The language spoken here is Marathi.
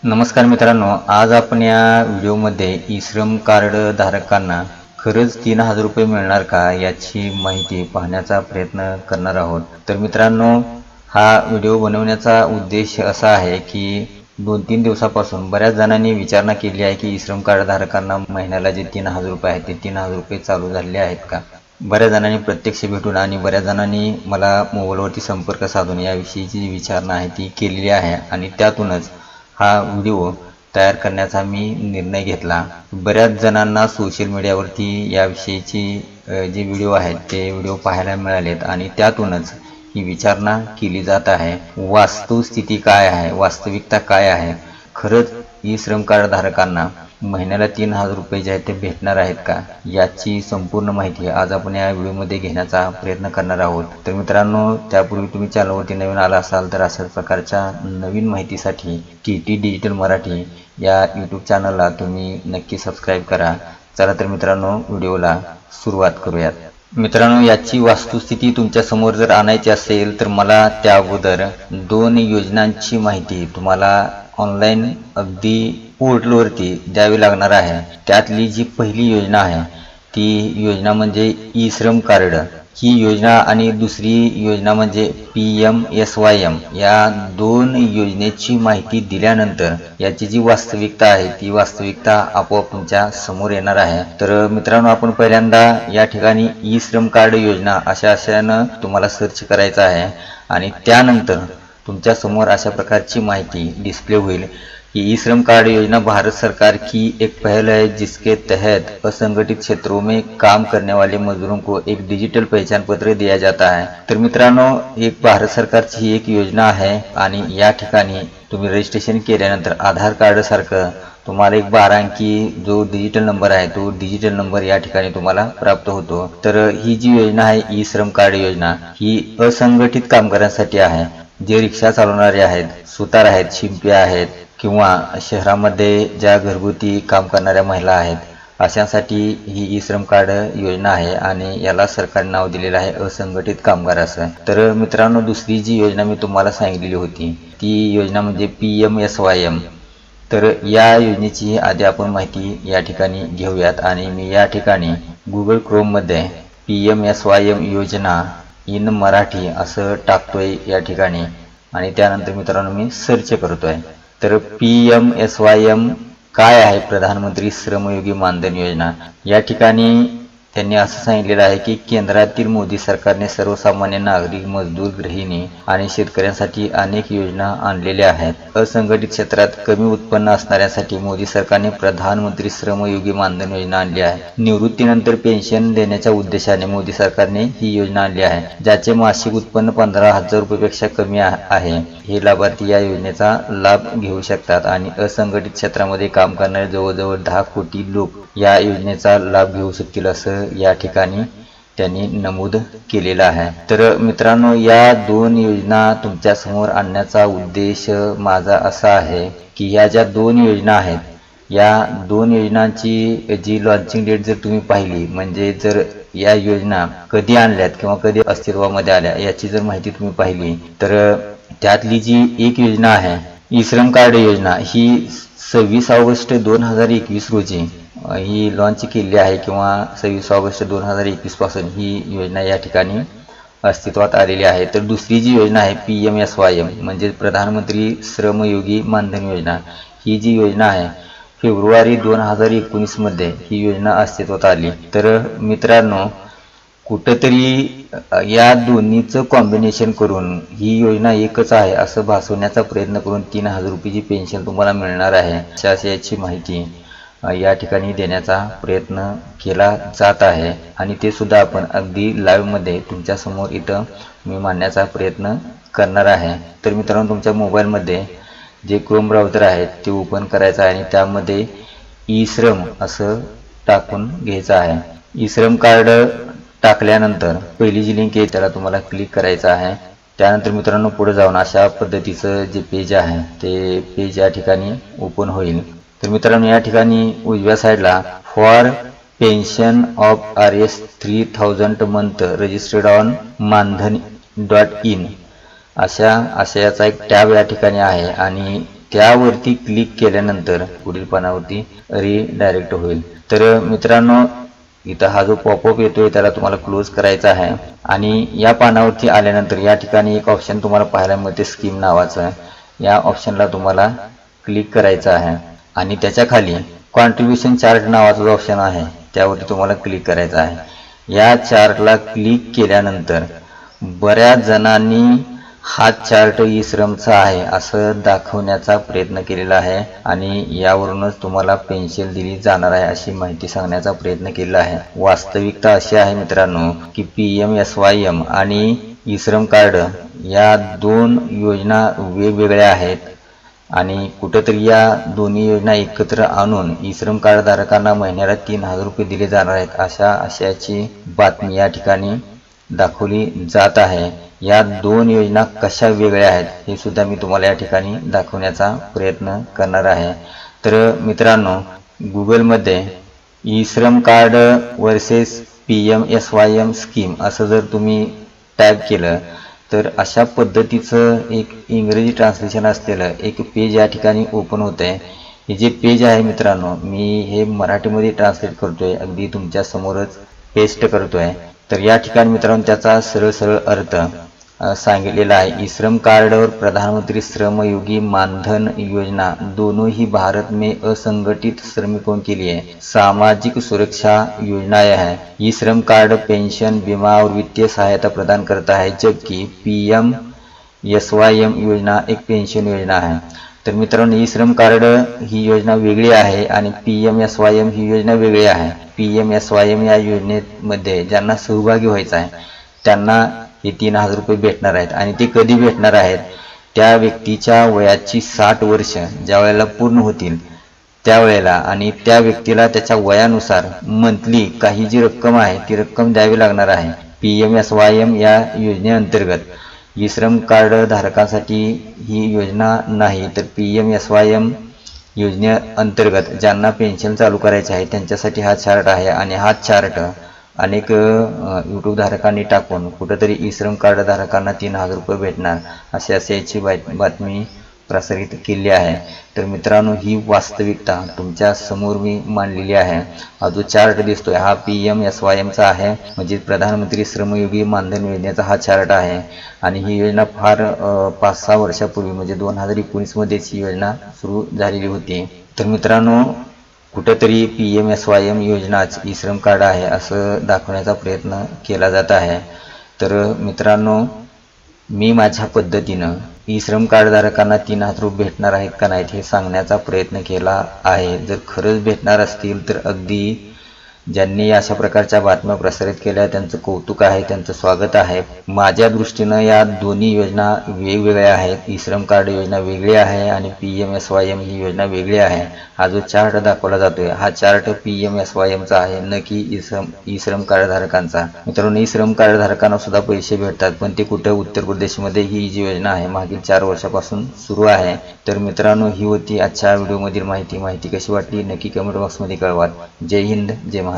नमस्कार मित्रांनो, आज आपण या व्हिडिओमध्ये ई श्रम कार्ड धारकांना खरंच 3000 रुपये मिळणार का याची माहिती पाहण्याचा प्रयत्न करणार आहोत। तर मित्रांनो, हा व्हिडिओ बनवण्याचा उद्देश असा आहे की 2-3 दिवसापासून बऱ्याच जणांनी विचारणा केली आहे की ई श्रम कार्ड धारकांना महिन्याला जे 3000 रुपये आहेत ते 3000 रुपये चालू झालेले आहेत का। बऱ्याच जणांनी प्रत्यक्ष भेटून आणि बऱ्याच जणांनी मला मोबाईलवरती संपर्क साधून याविषयीची जी विचारणा आहे ती केलेली आहे आणि त्यातूनच हा व्हिडिओ तयार करण्याचा मी निर्णय घेतला। बऱ्याच जणांना सोशल मीडियावरती याविषयीची जे व्हिडिओ आहेत ते व्हिडिओ पाहायला मिळालेत आणि त्यातूनच ही विचारणा केली जात आहे। वास्तवस्थिती काय आहे, वास्तविकता काय आहे, खरंच ई श्रम कार्ड धारकांना महिन्याला 3000 रुपये जे आहेत ते भेटणार आहेत का याची संपूर्ण माहिती आज आपण या व्हिडिओमध्ये घेण्याचा प्रयत्न करणार आहोत। तर मित्रांनो, त्यापूर्वी तुम्ही चॅनलवरती नवीन आला असाल तर अशाच प्रकारच्या नवीन माहितीसाठी TT डिजिटल मराठी या यूट्यूब चॅनलला तुम्ही नक्की सबस्क्राईब करा। चला तर मित्रांनो, व्हिडिओला सुरुवात करूयात। मित्रांनो, याची वस्तुस्थिती तुमच्या समोर जर आणायची असेल तर मला त्या अगोदर 2 योजनांची माहिती तुम्हाला ऑनलाईन अगदी पोर्टलवरती द्यावी लागणार आहे। त्यातली जी पहिली योजना आहे ती योजना म्हणजे ई श्रम कार्ड ही योजना आणि दुसरी योजना म्हणजे PMSYM या 2 योजनेची माहिती दिल्यानंतर याची जी वास्तविकता आहे ती वास्तविकता आपोआप तुमच्या समोर येणार आहे। तर मित्रांनो, आपण पहिल्यांदा या ठिकाणी ई श्रम कार्ड योजना अशानं तुम्हाला सर्च करायचं आहे आणि त्यानंतर तुमच्या समोर अशा प्रकारची माहिती डिस्प्ले होईल कि ई श्रम कार्ड योजना भारत सरकार की एक पहल है जिसके तहत असंगठित क्षेत्रों में काम करने वाले मजदूरों को एक डिजिटल पहचान पत्र दिया जाता है। तर मित्रांनो, एक भारत सरकारची एक योजना आहे आणि या ठिकाणी तुम्ही रजिस्ट्रेशन केल्यानंतर आधार कार्ड सारखं तुम्हाला एक 12 अंकी जो डिजिटल नंबर आहे तो डिजिटल नंबर या ठिकाणी तुम्हाला प्राप्त होतो। तर ही जी योजना आहे ई श्रम कार्ड योजना ही असंघटित कामगारांसाठी आहे। जे रिक्षा चालवणारे आहेत, सुतार आहेत, शिंपी आहेत किंवा शहरामध्ये ज्या घरगुती काम करणाऱ्या महिला आहेत अशांसाठी ही ई श्रम कार्ड योजना आहे आणि याला सरकारने नाव दिलेलं आहे असंघटित कामगार असं। तर मित्रांनो, दुसरी जी योजना मी तुम्हाला सांगितलेली होती ती योजना म्हणजे PMSYM। तर या योजनेची आधी आपण माहिती या ठिकाणी घेऊयात आणि मी या ठिकाणी Google Chromeमध्ये PMSYM योजना इन मराठी असं टाकतोय या ठिकाणी आणि त्यानंतर मित्रांनो मी सर्च करतोय। तर PMSYM काय आहे, प्रधानमंत्री श्रमयोगी मानधन योजना। या ठिकाणी त्यांनी असं सांगितलेलं आहे की केंद्रातील मोदी सरकारने सर्वसामान्य नागरिक, मजदूर, गृहिणी आणि शेतकऱ्यांसाठी अनेक योजना आणलेल्या आहेत। असंघटित क्षेत्रात कमी उत्पन्न असणाऱ्यांसाठी मोदी सरकारने प्रधानमंत्री श्रमयोगी मानधन योजना आणली आहे। निवृत्तीनंतर पेन्शन देण्याच्या उद्देशाने मोदी सरकारने ही योजना आणली आहे, ज्याचे मासिक उत्पन्न 15,000 रुपयापेक्षा कमी आहे। हे लाभार्थी या योजनेचा लाभ घेऊ शकतात आणि असंघटित क्षेत्रामध्ये काम करणारे जवळजवळ 10 कोटी लोक या योजनेचा लाभ घेऊ शकतील असं या ठिकाणी त्यांनी नमूद केलेलं आहे। तर मित्रांनो, या 2 योजना तुमच्या समोर आणण्याचा उद्देश माझा असा आहे की या ज्या 2 योजना आहेत या 2 योजनांची जी लॉन्चिंग डेट जर तुम्ही पाहिली, म्हणजे जर या योजना कधी आणल्यात किंवा कधी अस्तित्वामध्ये आल्या याची जर माहिती तुम्ही पाहिली तर त्यातली जी एक योजना आहे ई श्रम कार्ड योजना ही 26 ऑगस्ट 2021 रोजी ही लॉन्च केली आहे किंवा 26 ऑगस्ट 2021 पासून ही योजना या ठिकाणी अस्तित्वात आलेली आहे। तर दुसरी जी योजना आहे PMSYM म्हणजे प्रधानमंत्री श्रमयोगी मानधन योजना, ही जी योजना आहे फेब्रुवारी 2019 मध्ये ही योजना अस्तित्वात आली। तर मित्रांनो, कुठंतरी या दोन्हीचं कॉम्बिनेशन करून ही योजना एकच आहे असं भासवण्याचा प्रयत्न करून 3000 रुपयाची पेन्शन तुम्हाला मिळणार आहे अशा याची माहिती या ठिकाणी देण्याचा प्रयत्न केला जात आहे आणि ते सुद्धा आपण अगदी लाईव्ह मध्ये तुमच्या समोर इथं मी मांडण्याचा प्रयत्न करणार आहे। तर मित्रांनो, तुमच्या मोबाईलमध्ये जे क्रोम ब्राउझर आहे ते ओपन करायचं आहे आणि त्यामध्ये ई श्रम असं टाकून घ्यायचं आहे। ई श्रम कार्ड टाकल्यानंतर पहिली जी लिंक आहे त्याला तुम्हाला क्लिक करायचं आहे। त्यानंतर मित्रांनो, पुढे जाऊन अशा पद्धतीचं जे पेज आहे ते पेज या ठिकाणी ओपन होईल। तर मित्रांनो, या ठिकाणी उजव्या साईडला for pension of RS 3000 month registered on मानधन.in अशा आशयाचा एक टॅब या ठिकाणी आहे आणि त्यावरती क्लिक केल्यानंतर पुढील पानावरती रिडायरेक्ट होईल। तर मित्रांनो, इथं हा जो पॉपअप येतोय त्याला तुम्हाला क्लोज करायचा आहे आणि या पानावरती आल्यानंतर या ठिकाणी एक ऑप्शन तुम्हाला पाहायला मिळते स्कीम नावाचं। या ऑप्शनला तुम्हाला क्लिक करायचं आहे आणि त्याच्या खाली कॉन्ट्रीब्युशन चार्ट नावाचा जो ऑप्शन आहे त्यावरती तुम्हाला क्लिक करायचं आहे। या चार्टला क्लिक केल्यानंतर बऱ्याच जणांनी हा चार्ट ई श्रमचा आहे असं दाखवण्याचा प्रयत्न केलेला आहे आणि यावरूनच तुम्हाला पेन्शन दिली जाणार आहे अशी माहिती सांगण्याचा प्रयत्न केलेला आहे। वास्तविकता अशी आहे मित्रांनो की PMSYM आणि ई श्रम कार्ड या दोन योजना वेगवेगळ्या आहेत आणि कुठेतरी या दोन्ही योजना एकत्र आणून ई श्रम कार्ड धारकांना महिन्याला 3000 रुपये दिले जाणार आहेत अशा आशयाची बातमी या ठिकाणी दाखवली जात आहे। या दोन योजना कशा वेगळ्या आहेत हे सुद्धा मी तुम्हाला या ठिकाणी दाखवण्याचा प्रयत्न करणार आहे। तर मित्रांनो, गुगलमध्ये ई श्रम कार्ड वर्सेस PMSYM स्कीम असं जर तुम्ही टाईप केलं तर अशा पद्धतीचं एक इंग्रजी ट्रान्सलेशन असलेलं एक पेज या ठिकाणी ओपन होत आहे। हे जे पेज आहे मित्रांनो, मी हे मराठीमध्ये ट्रान्सलेट करतोय, अगदी तुमच्या समोरच पेस्ट करतोय। तर या ठिकाणी मित्रांनो त्याचा सरळ अर्थ सांगितलेला आहे। ई श्रम कार्ड और प्रधानमंत्री श्रमयोगी मानधन योजना दोनों ही भारत में असंगठित श्रमिकों के लिए सामाजिक सुरक्षा योजनाएं हैं। ई श्रम कार्ड पेंशन, बीमा और वित्तीय सहायता प्रदान करता है, जबकि PMSYM योजना एक पेंशन योजना है। तर मित्रांनो, ई श्रम कार्ड ही योजना वेगळी आहे आणि PMSYM ही योजना वेगळी आहे। PMSYM या योजनेमध्ये ज्यांना सहभागी व्हायचं आहे त्यांना हे 3000 रुपये भेटणार आहेत आणि ते कधी भेटणार आहेत? त्या व्यक्तीच्या वयाची 60 वर्ष ज्या वेळेला पूर्ण होतील त्यावेळेला आणि त्या व्यक्तीला त्याच्या वयानुसार मंथली काही जी रक्कम आहे ती रक्कम द्यावी लागणार आहे। PMSYM या योजनेअंतर्गत ई श्रम कार्ड धारकांसाठी ही योजना नाही, तर PMSYM योजनेअंतर्गत ज्यांना पेन्शन चालू करायचे आहे त्यांच्यासाठी हा चार्ट आहे आणि हा चार्ट अनेक यूट्यूब धारकांनी टाकून कुठेतरी ई श्रम कार्ड धारकांना 3000 रुपये भेटणार अशी याची बातमी प्रसारित केली आहे। तर मित्रांनो, ही वास्तविकता तुमच्या समोर मी मांडलेली आहे। हा जो चार्ट दिसतोय हा PMSYMचा आहे, म्हणजे प्रधानमंत्री श्रमयोगी मानधन योजनेचा हा चार्ट आहे आणि ही योजना फार 5-6 वर्षापूर्वी म्हणजे 2019 मध्येच ही योजना सुरू झालेली होती। तर मित्रांनो, कुठेतरी PMSYM योजनाच ई श्रम कार्ड आहे असं दाखवण्याचा प्रयत्न केला जात आहे। तर मित्रांनो, मी माझ्या पद्धतीनं ई श्रम कार्ड धारकांना 3000 रुपये भेटणार आहेत का नाहीत हे सांगण्याचा प्रयत्न केला आहे। जर खरंच भेटणार असतील तर अगदी ज्यांनी अशा प्रकारच्या बातम्या प्रसारित केल्या त्यांचं कौतुक आहे, त्यांचं स्वागत आहे। माझ्या दृष्टीनं या दोन्ही योजना वेगवेगळ्या आहेत। ई श्रम कार्ड योजना वेगळी आहे आणि PMSYM ही योजना वेगळी आहे। हा जो चार्ट दाखवला जातोय हा चार्ट PMSYMचा आहे, न की ई श्रम कार्ड धारकांचा। मित्रांनो, ई श्रम कार्ड धारकांना सुद्धा पैसे भेटतात, पण ते कुठे उत्तर प्रदेशमध्ये ही जी योजना आहे मागील 4 वर्षापासून सुरू आहे। तर मित्रांनो, ही होती आजच्या व्हिडिओमधील माहिती कशी वाटली नक्की कमेंट बॉक्समध्ये कळवा। जय हिंद, जय महाराष्ट्र।